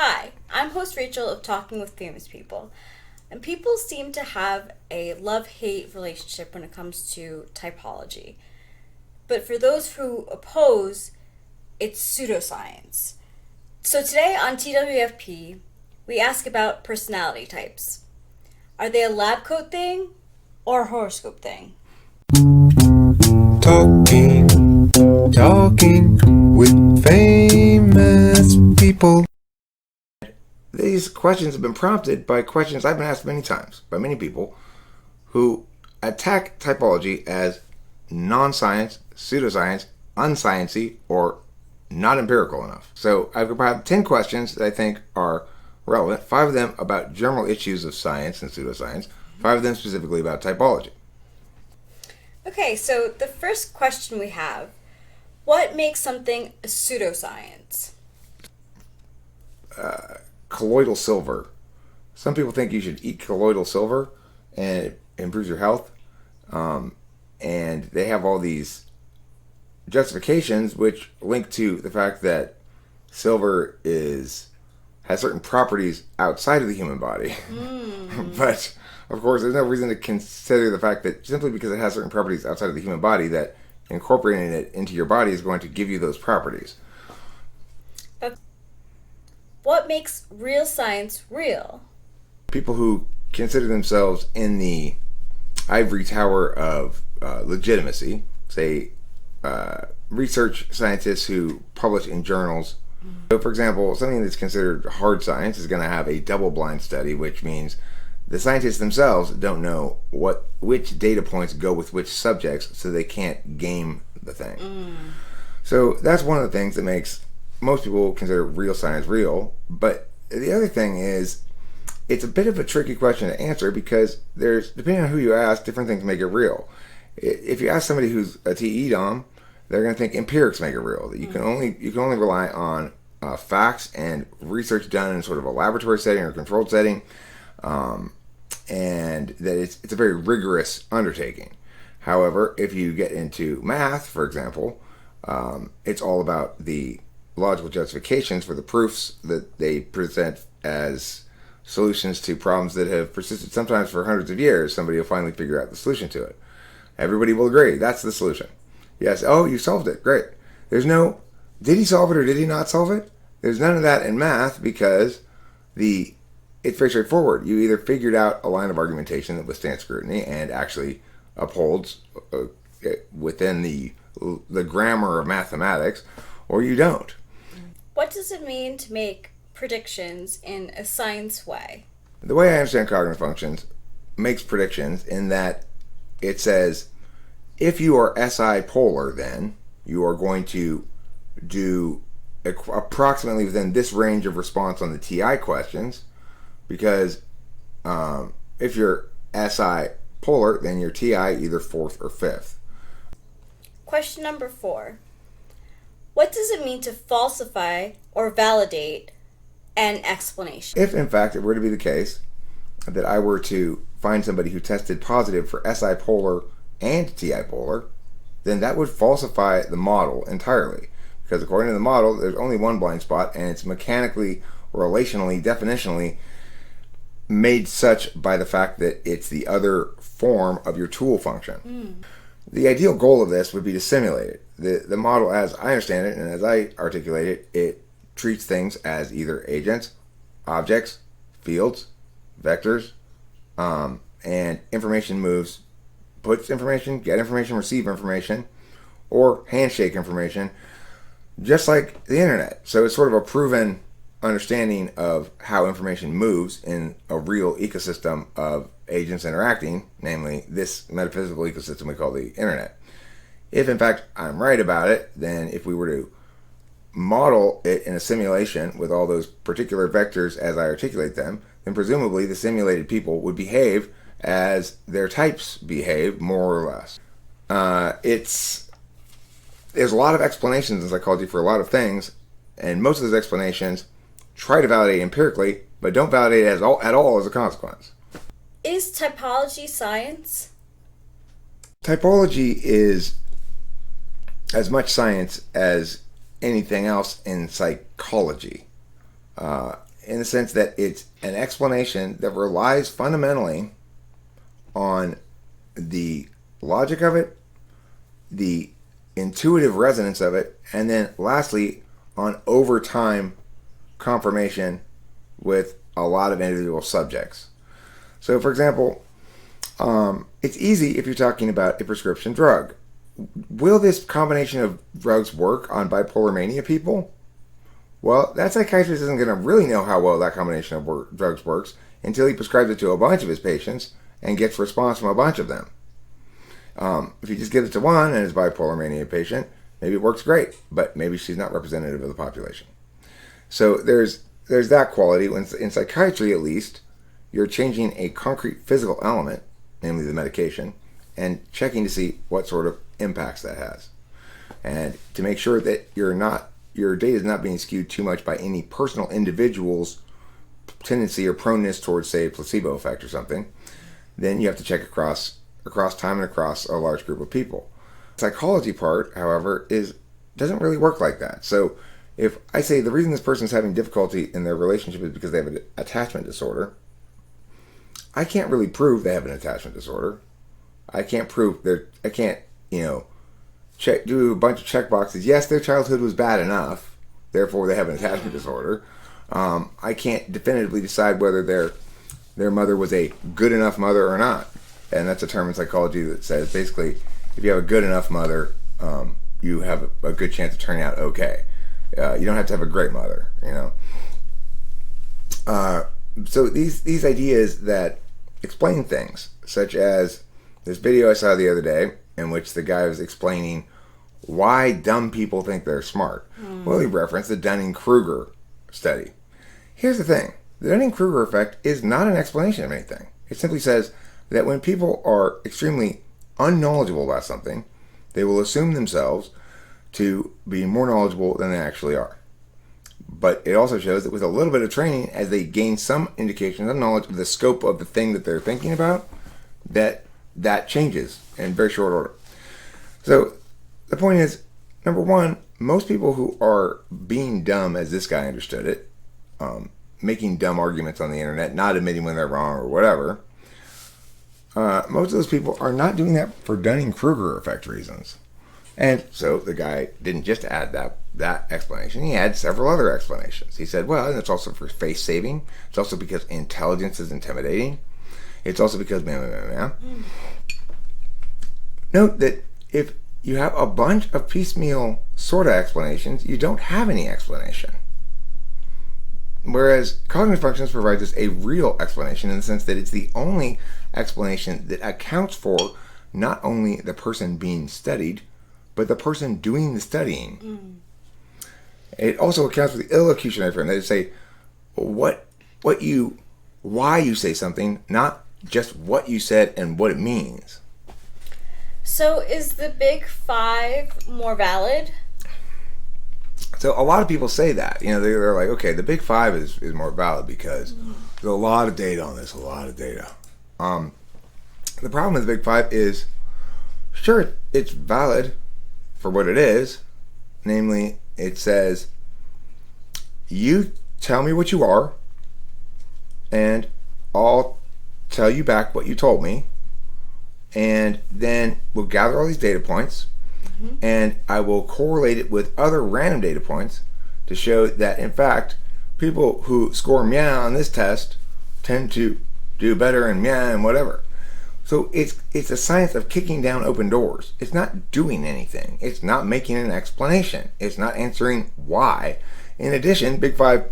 Hi, I'm host Rachel of Talking with Famous People, and people seem to have a love-hate relationship when it comes to typology. But for those who oppose, it's pseudoscience. So today on TwFP, we ask about personality types. Are they a lab coat thing or a horoscope thing? Talking with famous people. These questions have been prompted by questions I've been asked many times by many people who attack typology as non-science, pseudoscience, unsciency, or not empirical enough. So I've compiled 10 questions that I think are relevant, 5 of them about general issues of science and pseudoscience, 5 of them specifically about typology. Okay, so the first question we have, what makes something a pseudoscience? Colloidal silver. Some people think you should eat colloidal silver and it improves your health. And they have all these justifications which link to the fact that silver has certain properties outside of the human body. But of course there's no reason to consider the fact that simply because it has certain properties outside of the human body that incorporating it into your body is going to give you those properties. What makes real science real? People who consider themselves in the ivory tower of legitimacy, say research scientists who publish in journals. So for example, something that's considered hard science is going to have a double-blind study, which means the scientists themselves don't know which data points go with which subjects, so they can't game the thing. So that's one of the things that makes most people consider real science real. But the other thing is, it's a bit of a tricky question to answer because depending on who you ask, different things make it real. If you ask somebody who's a TE Dom, they're going to think empirics make it real. That you can only rely on facts and research done in sort of a laboratory setting or controlled setting, and that it's a very rigorous undertaking. However, if you get into math, for example, it's all about the logical justifications for the proofs that they present as solutions to problems that have persisted sometimes for hundreds of years. Somebody will finally figure out the solution to it. Everybody will agree that's the solution. Yes, oh, you solved it, great. There's no, did he solve it or did he not solve it? There's none of that in math because it's very straightforward. You either figured out a line of argumentation that withstands scrutiny and actually upholds within the grammar of mathematics, or you don't. What does it mean to make predictions in a science way? The way I understand cognitive functions makes predictions in that it says if you are SI polar, then you are going to do approximately within this range of response on the TI questions, because if you're SI polar, then you're TI either 4th or 5th. Question number 4. What does it mean to falsify or validate an explanation? If in fact it were to be the case that I were to find somebody who tested positive for SI polar and TI polar, then that would falsify the model entirely. Because according to the model, there's only one blind spot, and it's mechanically, relationally, definitionally made such by the fact that it's the other form of your tool function. The ideal goal of this would be to simulate it. The model, as I understand it and as I articulate it, it treats things as either agents, objects, fields, vectors, and information moves, puts information, get information, receive information, or handshake information, just like the internet. So it's sort of a proven understanding of how information moves in a real ecosystem of agents interacting, namely this metaphysical ecosystem we call the internet. If in fact I'm right about it, then if we were to model it in a simulation with all those particular vectors as I articulate them, then presumably the simulated people would behave as their types behave, more or less. There's a lot of explanations in psychology for a lot of things, and most of those explanations try to validate empirically, but don't validate it at all as a consequence. Is typology science? Typology is as much science as anything else in psychology. in the sense that it's an explanation that relies fundamentally on the logic of it, the intuitive resonance of it, and then lastly on over time confirmation with a lot of individual subjects. So for example, it's easy if you're talking about a prescription drug. Will this combination of drugs work on bipolar mania people? Well, that psychiatrist isn't going to really know how well that combination of drugs works until he prescribes it to a bunch of his patients and gets response from a bunch of them. If he just gives it to one and his bipolar mania patient, maybe it works great, but maybe she's not representative of the population. So there's that quality. When in psychiatry, at least, you're changing a concrete physical element, namely the medication, and checking to see what sort of impacts that has, and to make sure that your data is not being skewed too much by any personal individual's tendency or proneness towards, say, a placebo effect or something. Then you have to check across time and across a large group of people. The psychology part, however, doesn't really work like that. So if I say the reason this person is having difficulty in their relationship is because they have an attachment disorder, I can't really prove they have an attachment disorder. I can't prove do a bunch of check boxes. Yes, their childhood was bad enough, therefore they have an attachment disorder. I can't definitively decide whether their mother was a good enough mother or not. And that's a term in psychology that says basically if you have a good enough mother, you have a good chance of turning out okay. You don't have to have a great mother, So these ideas that explain things, such as this video I saw the other day in which the guy was explaining why dumb people think they're smart. Well, he referenced the Dunning-Kruger study. Here's the thing. The Dunning-Kruger effect is not an explanation of anything. It simply says that when people are extremely unknowledgeable about something, they will assume themselves to be more knowledgeable than they actually are. But it also shows that with a little bit of training, as they gain some indication, some knowledge of the scope of the thing that they're thinking about, that changes in very short order. So the point is, number one, most people who are being dumb, as this guy understood it, making dumb arguments on the internet, not admitting when they're wrong or whatever, most of those people are not doing that for Dunning-Kruger effect reasons. And so the guy didn't just add that explanation. He had several other explanations. He said, well, and it's also for face saving. It's also because intelligence is intimidating. It's also because Note that if you have a bunch of piecemeal sort of explanations, you don't have any explanation. Whereas cognitive functions provides us a real explanation in the sense that it's the only explanation that accounts for not only the person being studied, but the person doing the studying. It also accounts for the illocutionary frame. That is, say why you say something, not just what you said and what it means. So is the big five more valid? So a lot of people say that. They're like, okay, the big five is more valid because there's a lot of data on this, a lot of data. The problem with the big five is, sure, it's valid for what it is. Namely, it says, you tell me what you are, and I'll tell you back what you told me, and then we'll gather all these data points, and I will correlate it with other random data points to show that, in fact, people who score meow on this test tend to do better in meow and whatever. So it's a science of kicking down open doors. It's not doing anything. It's not making an explanation. It's not answering why. In addition, Big Five,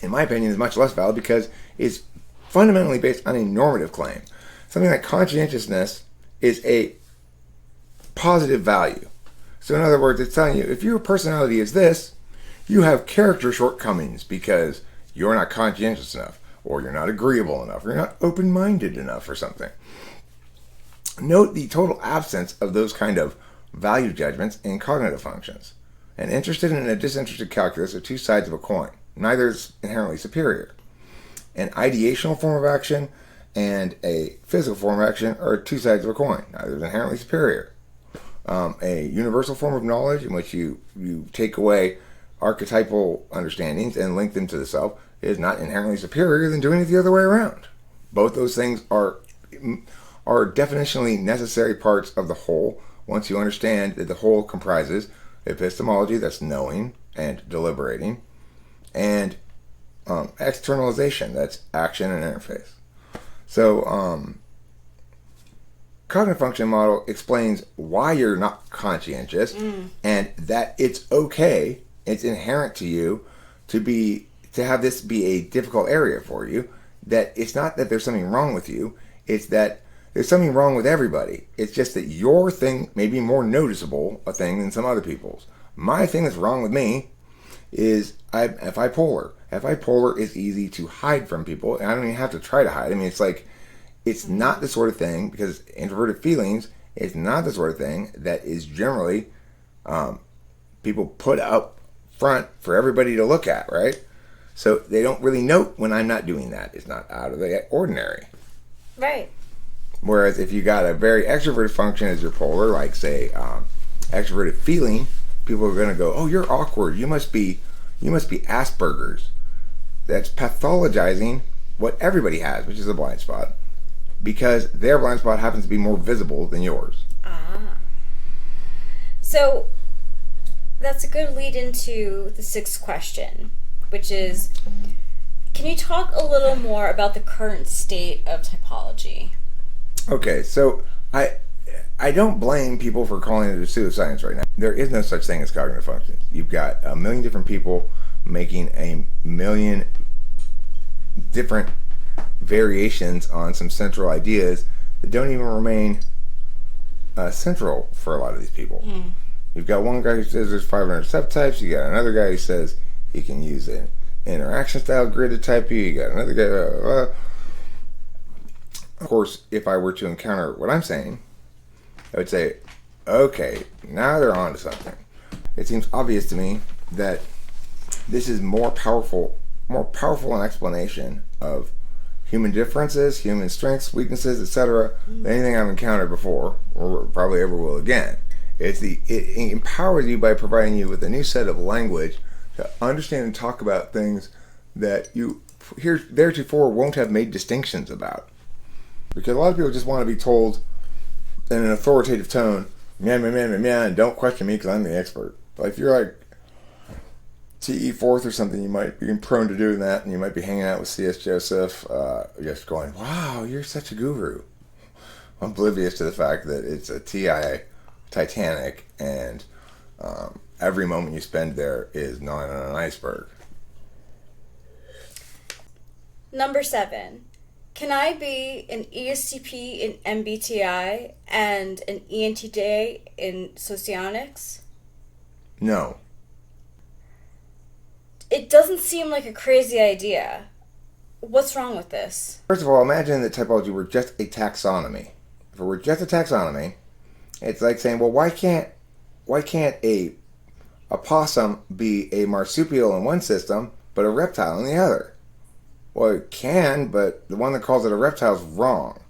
in my opinion, is much less valid because it's fundamentally based on a normative claim. Something like conscientiousness is a positive value. So in other words, it's telling you, if your personality is this, you have character shortcomings because you're not conscientious enough, or you're not agreeable enough, or you're not open-minded enough or something. Note the total absence of those kind of value judgments in cognitive functions. An interested and a disinterested calculus are two sides of a coin. Neither is inherently superior. An ideational form of action and a physical form of action are two sides of a coin. Neither is inherently superior. A universal form of knowledge in which you take away archetypal understandings and link them to the self is not inherently superior than doing it the other way around. Both those things are definitionally necessary parts of the whole once you understand that the whole comprises epistemology, that's knowing and deliberating, and externalization, that's action and interface. So, cognitive function model explains why you're not conscientious and that it's okay, it's inherent to you to have this be a difficult area for you, that it's not that there's something wrong with you, it's that there's something wrong with everybody. It's just that your thing may be more noticeable a thing than some other people's. My thing that's wrong with me is FI polar. FI polar is easy to hide from people, and I don't even have to try to hide. I mean, it's like, it's not the sort of thing, because introverted feelings is not the sort of thing that is generally people put up front for everybody to look at, right? So they don't really note when I'm not doing that. It's not out of the ordinary. Right. Whereas if you got a very extroverted function as your polar, like say extroverted feeling, people are going to go, "Oh, you're awkward. You must be Asperger's." That's pathologizing what everybody has, which is a blind spot, because their blind spot happens to be more visible than yours. So that's a good lead into the sixth question, which is, can you talk a little more about the current state of typology? Okay, so I don't blame people for calling it a pseudo-science right now. There is no such thing as cognitive functions. You've got a million different people making a million different variations on some central ideas that don't even remain central for a lot of these people. You've got one guy who says there's 500 subtypes. You got another guy who says he can use an interaction style grid to type you. You got another guy. Of course, if I were to encounter what I'm saying, I would say, okay, now they're on to something. It seems obvious to me that this is more powerful an explanation of human differences, human strengths, weaknesses, etc., than anything I've encountered before, or probably ever will again. It empowers you by providing you with a new set of language to understand and talk about things that you heretofore won't have made distinctions about. Because a lot of people just want to be told in an authoritative tone, man, and don't question me because I'm the expert. But if you're like TE fourth or something, you might be prone to doing that, and you might be hanging out with C.S. Joseph, just going, wow, you're such a guru. Oblivious to the fact that it's a TI Titanic, and every moment you spend there is not on an iceberg. Number 7. Can I be an ESCP in MBTI and an ENTJ in Pseudo-Science? No. It doesn't seem like a crazy idea. What's wrong with this? First of all, imagine that typology were just a taxonomy. If it were just a taxonomy, it's like saying, well, why can't a possum be a marsupial in one system but a reptile in the other? Well, it can, but the one that calls it a reptile is wrong.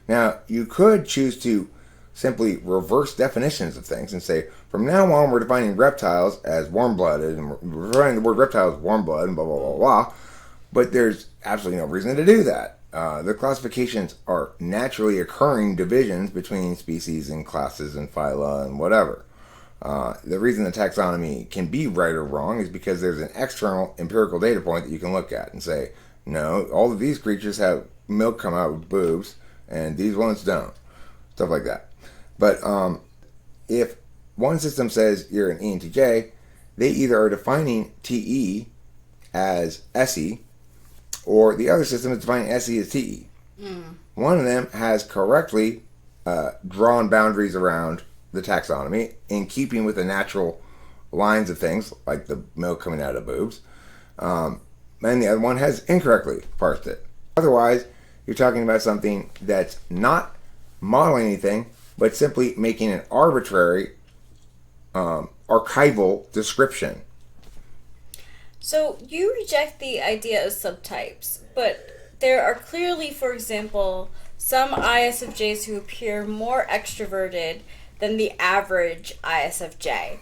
Now, you could choose to simply reverse definitions of things and say, from now on, we're defining reptiles as warm-blooded, and we're defining the word reptile as warm-blooded, and blah, blah, blah, blah. But there's absolutely no reason to do that. The classifications are naturally occurring divisions between species and classes and phyla and whatever. The reason the taxonomy can be right or wrong is because there's an external empirical data point that you can look at and say, no, all of these creatures have milk come out with boobs, and these ones don't. Stuff like that. But if one system says you're an ENTJ, they either are defining TE as SE, or the other system is defining SE as TE. One of them has correctly drawn boundaries around the taxonomy in keeping with the natural lines of things, like the milk coming out of boobs. And the other one has incorrectly parsed it. Otherwise, you're talking about something that's not modeling anything, but simply making an arbitrary archival description. So you reject the idea of subtypes, but there are clearly, for example, some ISFJs who appear more extroverted than the average ISFJ.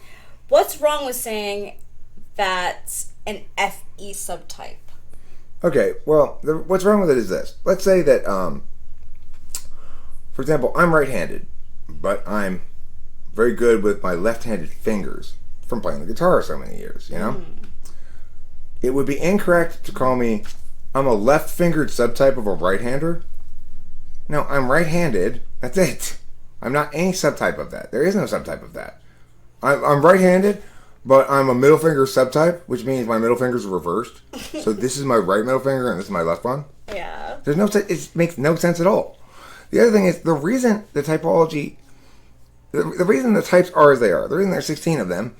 What's wrong with saying that's an FE subtype? Okay, well, what's wrong with it is this. Let's say that, for example, I'm right-handed, but I'm very good with my left-handed fingers from playing the guitar so many years, you know? It would be incorrect to call me, I'm a left-fingered subtype of a right-hander. No, I'm right-handed. That's it. I'm not any subtype of that. There is no subtype of that. I'm right-handed, but I'm a middle finger subtype, which means my middle finger's reversed. So this is my right middle finger and this is my left one. Yeah. There's no. It makes no sense at all. The other thing is the reason the typology, the reason the types are as they are, the reason there's 16 of them,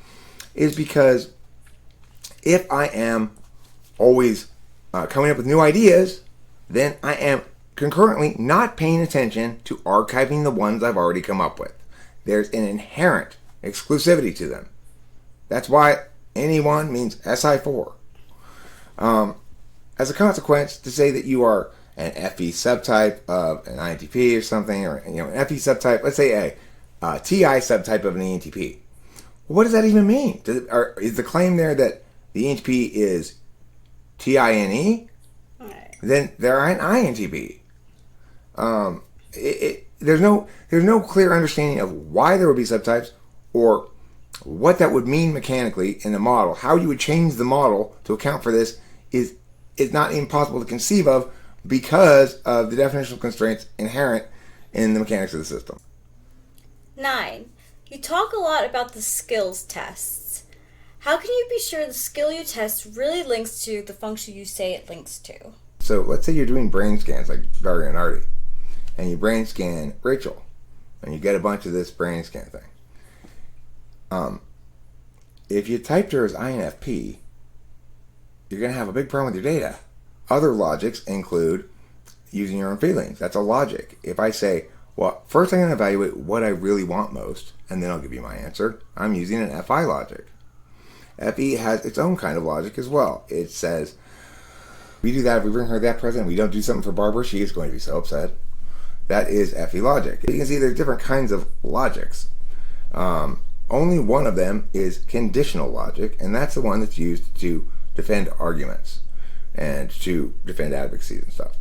is because if I am always coming up with new ideas, then I am concurrently not paying attention to archiving the ones I've already come up with. There's an inherent exclusivity to them. That's why anyone means SI4. As a consequence, to say that you are an FE subtype of an INTP or something, or an FE subtype, let's say a TI subtype of an ENTP. What does that even mean? Is the claim there that the ENTP is TINE? Right. Then they're an INTP. There's no clear understanding of why there would be subtypes or what that would mean mechanically in the model. How you would change the model to account for this is not impossible to conceive of because of the definitional constraints inherent in the mechanics of the system. 9. You talk a lot about the skills tests. How can you be sure the skill you test really links to the function you say it links to? So let's say you're doing brain scans like Daria and Artie, and you brain scan Rachel, and you get a bunch of this brain scan thing. If you typed her as INFP, you're going to have a big problem with your data. Other logics include using your own feelings. That's a logic. If I say, well, first I'm going to evaluate what I really want most, and then I'll give you my answer, I'm using an FI logic. FE has its own kind of logic as well. It says, we do that, if we bring her that present, we don't do something for Barbara, she is going to be so upset. That is FE logic. You can see there's different kinds of logics. Only one of them is conditional logic, and that's the one that's used to defend arguments and to defend advocacies and stuff.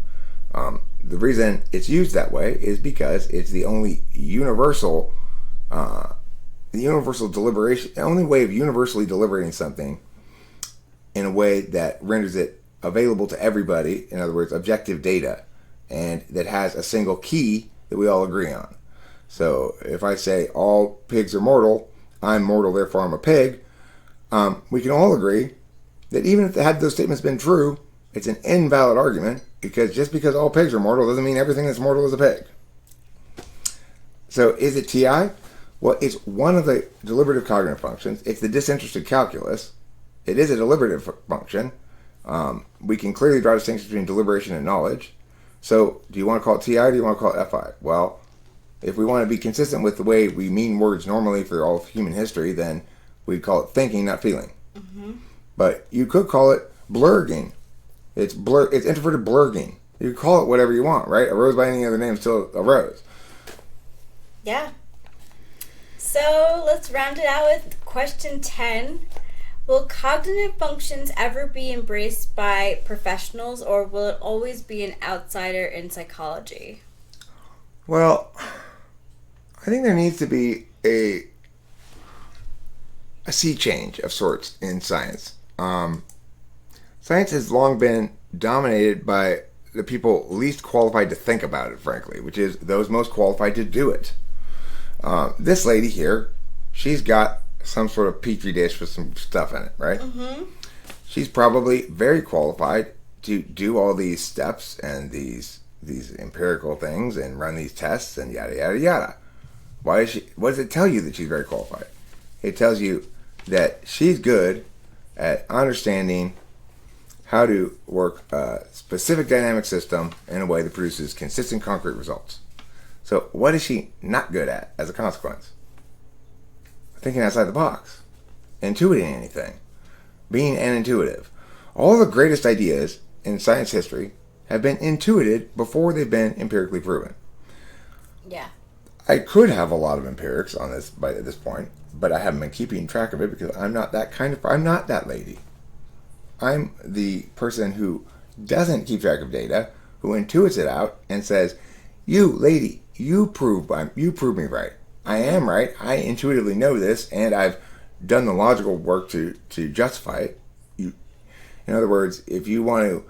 The reason it's used that way is because it's the only universal deliberation, the only way of universally deliberating something in a way that renders it available to everybody, in other words, objective data, and that has a single key that we all agree on. So if I say all pigs are mortal, I'm mortal, therefore I'm a pig, we can all agree that even if had those statements been true, it's an invalid argument, because just because all pigs are mortal doesn't mean everything that's mortal is a pig. So is it TI? Well, it's one of the deliberative cognitive functions. It's the disinterested calculus. It is a deliberative function. We can clearly draw a distinction between deliberation and knowledge. So do you want to call it TI or do you want to call it FI? Well, if we want to be consistent with the way we mean words normally for all of human history, then we'd call it thinking, not feeling. Mm-hmm. But you could call it blurging. It's introverted blurging. You could call it whatever you want, right? A rose by any other name is still a rose. Yeah. So let's round it out with question 10. Will cognitive functions ever be embraced by professionals, or will it always be an outsider in psychology? Well, I think there needs to be a sea change of sorts in science. Science has long been dominated by the people least qualified to think about it, frankly, which is those most qualified to do it. This lady here, she's got some sort of petri dish with some stuff in it, right? Mm-hmm. She's probably very qualified to do all these steps and these empirical things and run these tests and yada yada yada. What does it tell you that she's very qualified? It tells you that she's good at understanding how to work a specific dynamic system in a way that produces consistent concrete results. So what is she not good at as a consequence? Thinking outside the box, intuiting anything, being an intuitive. All the greatest ideas in science history have been intuited before they've been empirically proven. Yeah. I could have a lot of empirics on this at this point, but I haven't been keeping track of it because I'm not that lady. I'm the person who doesn't keep track of data, who intuits it out and says, "You, lady, you prove me right. I am right. I intuitively know this, and I've done the logical work to justify it." In other words, if you want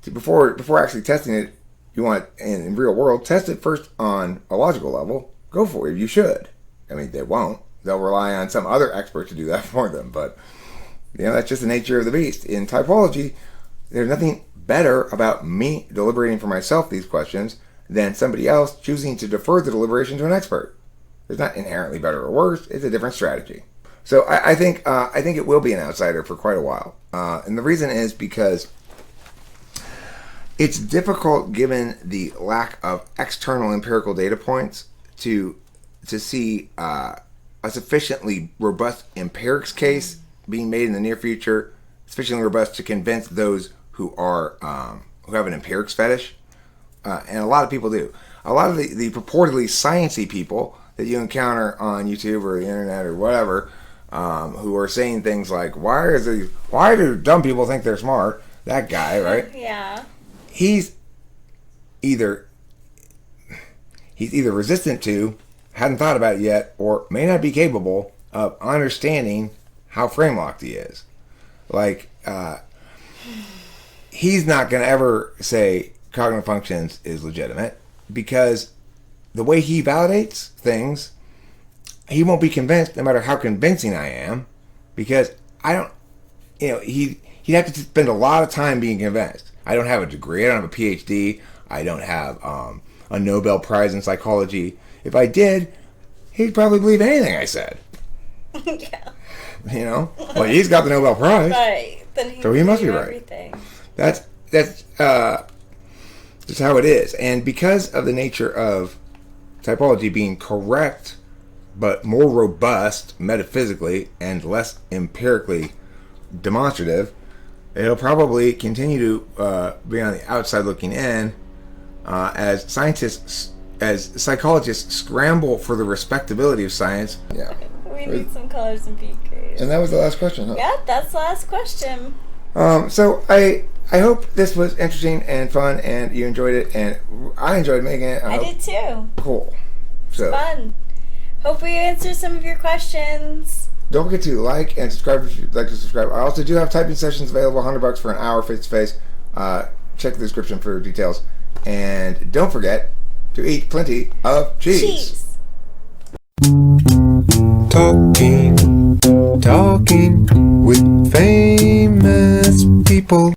to before actually testing it, you want in real world, test it first on a logical level. Go for it. You should. I mean, they won't. They'll rely on some other expert to do that for them. But that's just the nature of the beast. In typology, there's nothing better about me deliberating for myself these questions than somebody else choosing to defer the deliberation to an expert. It's not inherently better or worse. It's a different strategy. So I think it will be an outsider for quite a while, and the reason is because it's difficult, given the lack of external empirical data points, to see a sufficiently robust empirics case being made in the near future, sufficiently robust to convince those who have an empirics fetish, and a lot of people do. A lot of the purportedly sciencey people that you encounter on YouTube or the internet or whatever, who are saying things like, why do dumb people think they're smart? That guy, right? Yeah. He's either resistant to, hadn't thought about it yet, or may not be capable of understanding how frame locked he is. Like, he's not going to ever say cognitive functions is legitimate, because the way he validates things, he won't be convinced no matter how convincing I am, because I don't, he'd have to spend a lot of time being convinced. I don't have a degree, I don't have a PhD, I don't have a Nobel Prize in psychology. If I did, he'd probably believe anything I said. Yeah. Well, he's got the Nobel Prize. Right. Then so he must be right. Everything. That's just how it is. And because of the nature of typology being correct, but more robust metaphysically and less empirically demonstrative, it'll probably continue to be on the outside looking in as psychologists scramble for the respectability of science. Yeah. We need some colors and PKs. And that was the last question, huh? Yeah, that's the last question. So I hope this was interesting and fun, and you enjoyed it, and I enjoyed making it. I did too. Cool. So fun. Hope we answered some of your questions. Don't forget to like and subscribe if you'd like to subscribe. I also do have typing sessions available, $100 for an hour face-to-face. Check the description for details. And don't forget to eat plenty of cheese. Talking with famous people.